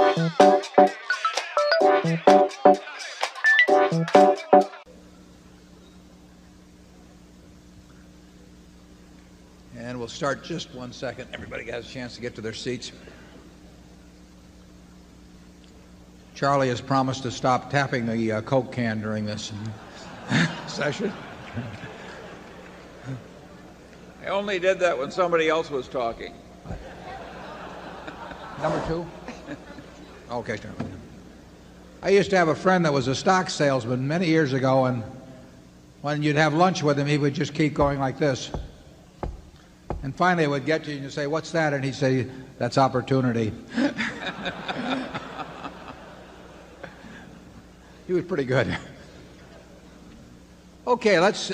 And we'll start just 1 second. Everybody has a chance to get to their seats. Charlie has promised to stop tapping the Coke can during this session. I only did that when somebody else was talking. Number 2? Okay, Charlie. I used to have a friend that was a stock salesman many years ago, and when you'd have lunch with him, he would just keep going like this. And finally it would get to you and you'd say, "What's that?" And he'd say, "That's opportunity." He was pretty good. Okay, let's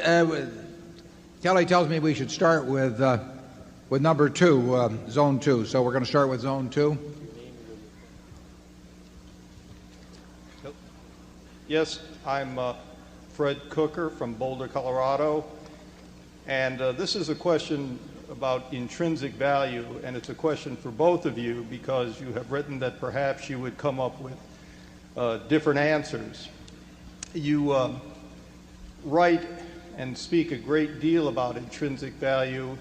Kelly tells me we should start with number 2, zone 2. So we're going to start with zone 2. Yes, I'm Fred Cooker from Boulder, Colorado, and this is a question about intrinsic value, and it's a question for both of you because you have written that perhaps you would come up with different answers. You write and speak a great deal about intrinsic value,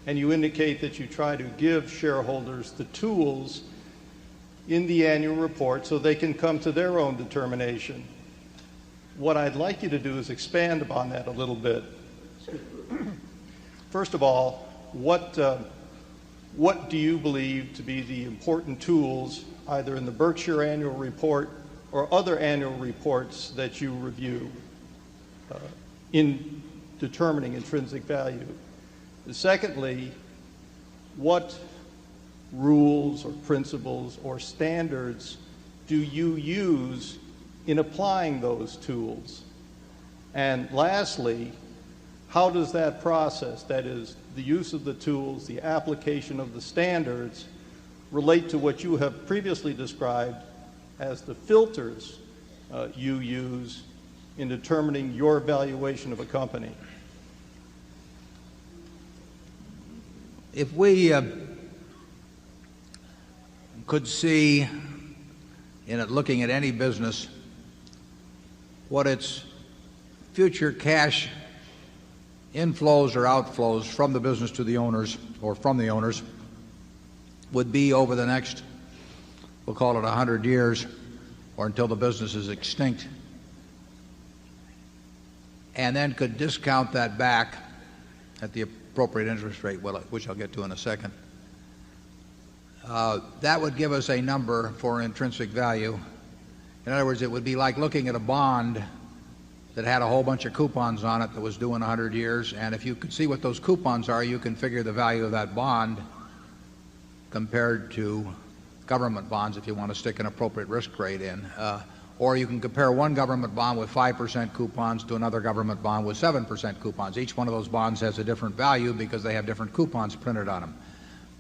and you indicate that you try to give shareholders the tools in the annual report so they can come to their own determination. What I'd like you to do is expand upon that a little bit. First of all, what do you believe to be the important tools, either in the Berkshire annual report or other annual reports that you review in determining intrinsic value? Secondly, what rules or principles or standards do you use in applying those tools? And lastly, how does that process, that is, the use of the tools, the application of the standards, relate to what you have previously described as the filters you use in determining your valuation of a company? If we could see in it, looking at any business, what its future cash inflows or outflows from the business to the owners or from the owners would be over the next, we'll call it 100 years, or until the business is extinct, and then could discount that back at the appropriate interest rate, which I'll get to in a second, that would give us a number for intrinsic value. In other words, it would be like looking at a bond that had a whole bunch of coupons on it that was due in 100 years, and if you could see what those coupons are, you can figure the value of that bond compared to government bonds if you want to stick an appropriate risk rate in. Or you can compare one government bond with 5% coupons to another government bond with 7% coupons. Each one of those bonds has a different value because they have different coupons printed on them.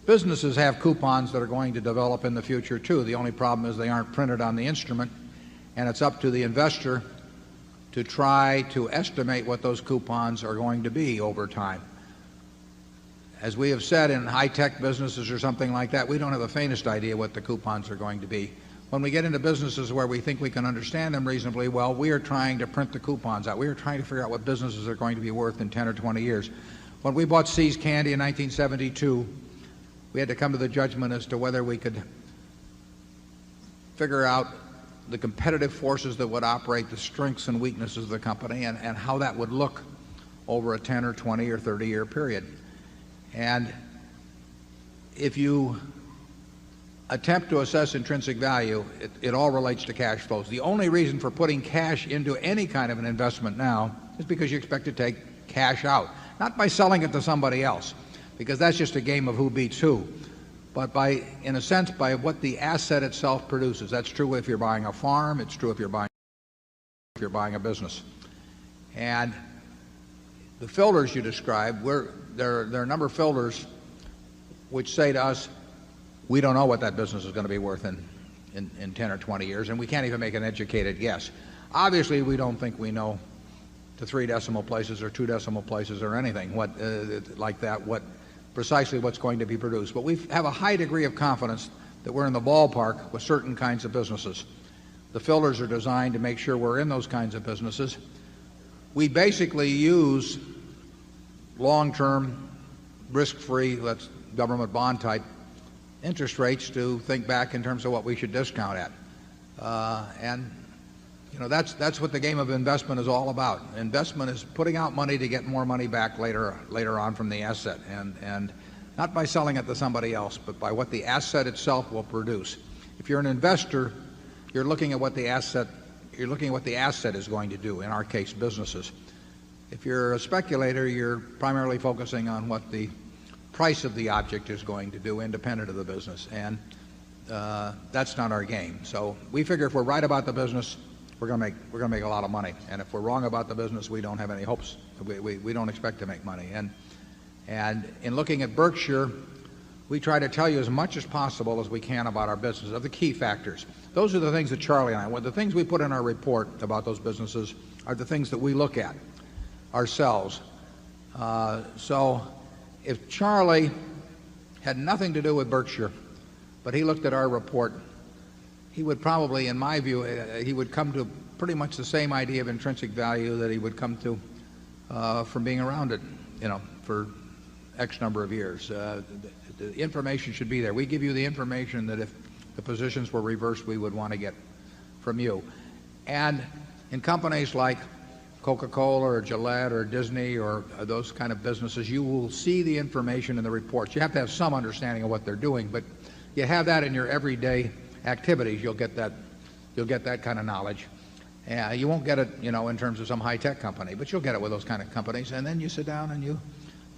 Businesses have coupons that are going to develop in the future too. The only problem is they aren't printed on the instrument, and it's up to the investor to try to estimate what those coupons are going to be over time. As we have said, in high-tech businesses or something like that, we don't have the faintest idea what the coupons are going to be. When we get into businesses where we think we can understand them reasonably well, we are trying to print the coupons out. We are trying to figure out what businesses are going to be worth in 10 or 20 years. When we bought See's Candy in 1972, we had to come to the judgment as to whether we could figure out the competitive forces that would operate, the strengths and weaknesses of the company, and how that would look over a 10 or 20 or 30-year period. And if you attempt to assess intrinsic value, it all relates to cash flows. The only reason for putting cash into any kind of an investment now is because you expect to take cash out. Not by selling it to somebody else, because that's just a game of who beats who, but by, in a sense, by what the asset itself produces. That's true if you're buying a farm. It's true if you're buying a business. And the filters you described, there are a number of filters which say to us, we don't know what that business is going to be worth in 10 or 20 years, and we can't even make an educated guess. Obviously, we don't think we know to 3 decimal places or 2 decimal places or anything like that, precisely what's going to be produced. But we have a high degree of confidence that we're in the ballpark with certain kinds of businesses. The filters are designed to make sure we're in those kinds of businesses. We basically use long-term, risk-free, government bond type interest rates to think back in terms of what we should discount at. And you know, that's what the game of investment is all about. Investment is putting out money to get more money back later on from the asset, and not by selling it to somebody else, but by what the asset itself will produce. If you're an investor, you're looking at what the asset is going to do, in our case, businesses. If you're a speculator, you're primarily focusing on what the price of the object is going to do, independent of the business, and that's not our game. So we figure if we're right about the business, we're going to make a lot of money, and if we're wrong about the business, we don't have any hopes. We don't expect to make money. And in looking at Berkshire, we try to tell you as much as possible as we can about our business, of the key factors. Those are the things that Charlie and I, the things we put in our report about those businesses are the things that we look at ourselves. So if Charlie had nothing to do with Berkshire, but he looked at our report, he would probably, in my view, he would come to pretty much the same idea of intrinsic value that he would come to from being around it, you know, for X number of years. The information should be there. We give you the information that if the positions were reversed, we would want to get from you. And in companies like Coca-Cola or Gillette or Disney or those kind of businesses, you will see the information in the reports. You have to have some understanding of what they're doing, but you have that in your everyday activities. You'll get that kind of knowledge. You won't get it, you know, in terms of some high-tech company, but you'll get it with those kind of companies. And then you sit down and you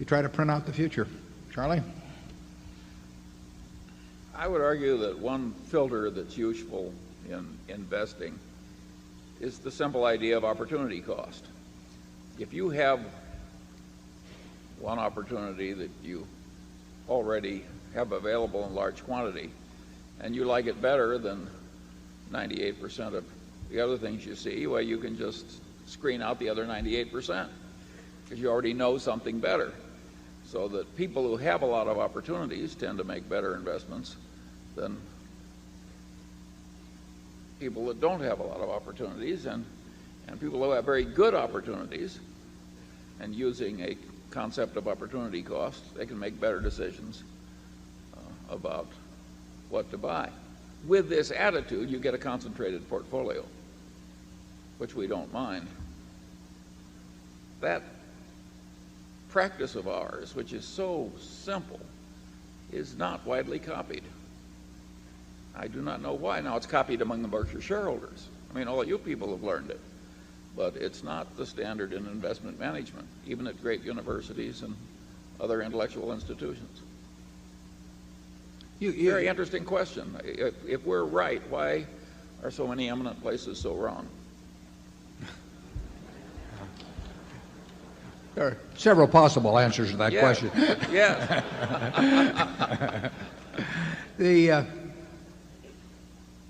try to print out the future. Charlie? I would argue that one filter that's useful in investing is the simple idea of opportunity cost. If you have one opportunity that you already have available in large quantity and you like it better than 98% of the other things you see, well, you can just screen out the other 98% because you already know something better. So that people who have a lot of opportunities tend to make better investments than people that don't have a lot of opportunities, and people who have very good opportunities, and using a concept of opportunity cost, they can make better decisions about what to buy. With this attitude, you get a concentrated portfolio, which we don't mind. That practice of ours, which is so simple, is not widely copied. I do not know why. Now, it's copied among the Berkshire shareholders. I mean, all of you people have learned it. But it's not the standard in investment management, even at great universities and other intellectual institutions. Very interesting question. If we're right, why are so many eminent places so wrong? There are several possible answers to that question. Yes.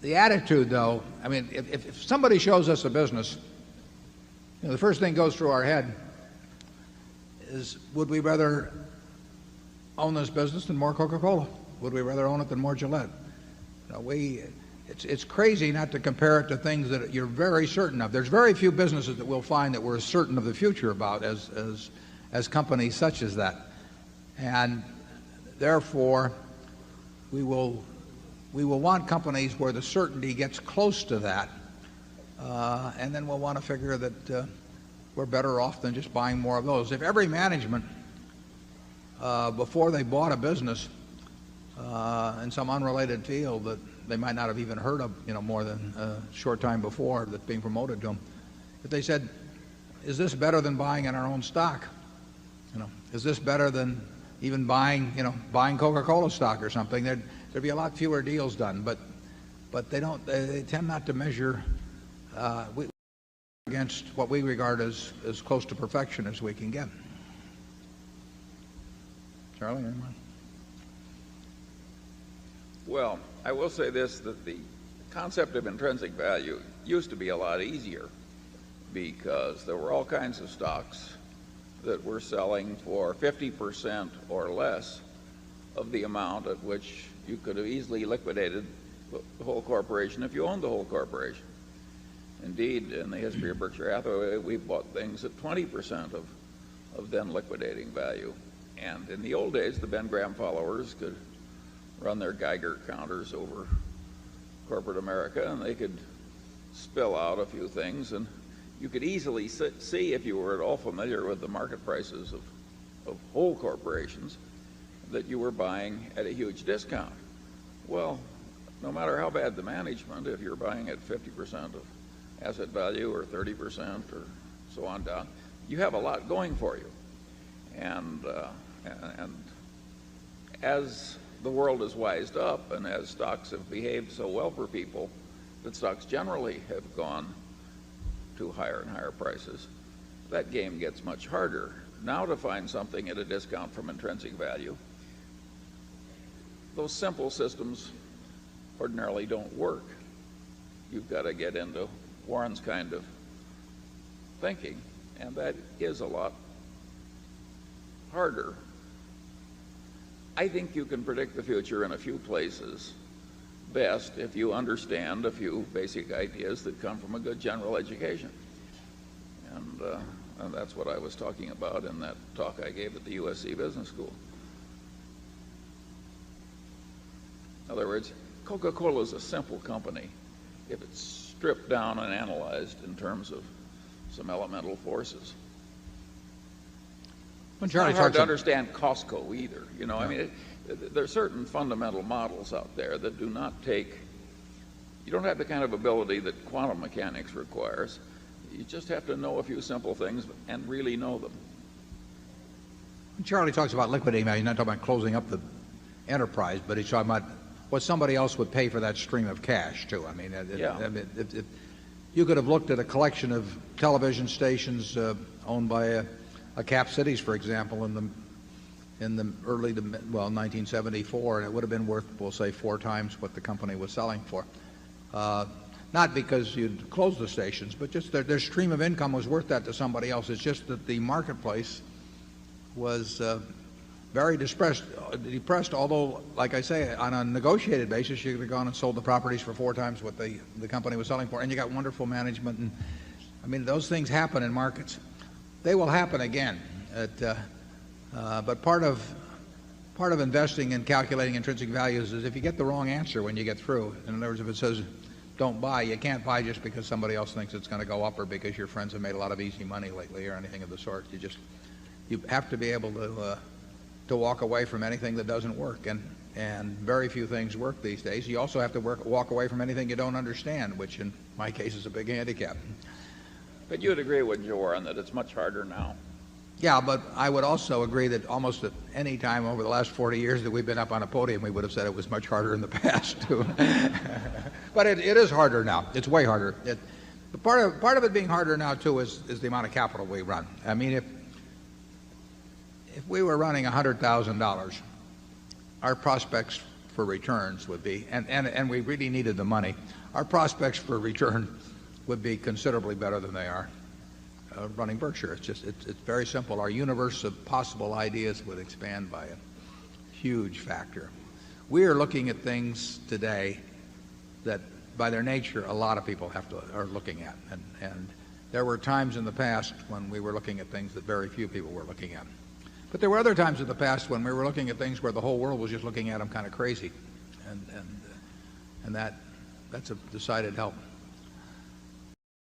The attitude, though, I mean, if somebody shows us a business, you know, the first thing goes through our head is, would we rather own this business than more Coca-Cola? Would we rather own it than more Gillette? You know, it's crazy not to compare it to things that you're very certain of. There's very few businesses that we'll find that we're certain of the future about as companies such as that. And therefore, we will want companies where the certainty gets close to that, and then we'll want to figure that we're better off than just buying more of those. If every management, before they bought a business in some unrelated field that they might not have even heard of, you know, more than a short time before that's being promoted to them, if they said, is this better than buying in our own stock? You know, is this better than even buying Coca-Cola stock or something? There'd be a lot fewer deals done, but they tend not to measure against what we regard as close to perfection as we can get. Charlie, anyone? Well, I will say this, that the concept of intrinsic value used to be a lot easier because there were all kinds of stocks that were selling for 50% or less of the amount at which you could have easily liquidated the whole corporation if you owned the whole corporation. Indeed, in the history of Berkshire Hathaway, we bought things at 20% of then liquidating value. And in the old days, the Ben Graham followers could run their Geiger counters over corporate America, and they could spill out a few things, and you could easily see, if you were at all familiar with the market prices of whole corporations, that you were buying at a huge discount. Well, no matter how bad the management, if you're buying at 50% of asset value or 30% or so on down, you have a lot going for you. And as the world has wised up and as stocks have behaved so well for people that stocks generally have gone to higher and higher prices, that game gets much harder. Now to find something at a discount from intrinsic value, those simple systems ordinarily don't work. You've got to get into Warren's kind of thinking, and that is a lot harder. I think you can predict the future in a few places best if you understand a few basic ideas that come from a good general education. And that's what I was talking about in that talk I gave at the USC Business School. In other words, Coca-Cola is a simple company if it's stripped down and analyzed in terms of some elemental forces. It's not hard to understand Costco either. You know, I mean, there are certain fundamental models out there that do not take, you don't have the kind of ability that quantum mechanics requires. You just have to know a few simple things and really know them. When Charlie talks about liquidating value, he's not talking about closing up the enterprise, but he's talking about what somebody else would pay for that stream of cash, too. I mean, if you could have looked at a collection of television stations owned by a Cap Cities, for example, in the early to mid, 1974, and it would have been worth, we'll say, 4 times what the company was selling for. Not because you'd close the stations, but just their stream of income was worth that to somebody else. It's just that the marketplace was very depressed, although, like I say, on a negotiated basis, you could have gone and sold the properties for 4 times what the company was selling for, and you got wonderful management. And I mean, those things happen in markets. They will happen again. But part of investing and calculating intrinsic values is if you get the wrong answer when you get through. In other words, if it says don't buy, you can't buy just because somebody else thinks it's going to go up or because your friends have made a lot of easy money lately or anything of the sort. You have to be able to walk away from anything that doesn't work, and very few things work these days. You also have to walk away from anything you don't understand, which in my case is a big handicap. But you'd agree with Warren that it's much harder now. Yeah, but I would also agree that almost at any time over the last 40 years that we've been up on a podium, we would have said it was much harder in the past, too. But it is harder now. It's way harder. But part of it being harder now, too, is the amount of capital we run. I mean, if we were running $100,000, our prospects for returns would be, and we really needed the money, our prospects for return would be considerably better than they are running Berkshire. It's very simple. Our universe of possible ideas would expand by a huge factor. We are looking at things today that, by their nature, a lot of people are looking at, and there were times in the past when we were looking at things that very few people were looking at. But there were other times in the past when we were looking at things where the whole world was just looking at them kind of crazy, and that's a decided help.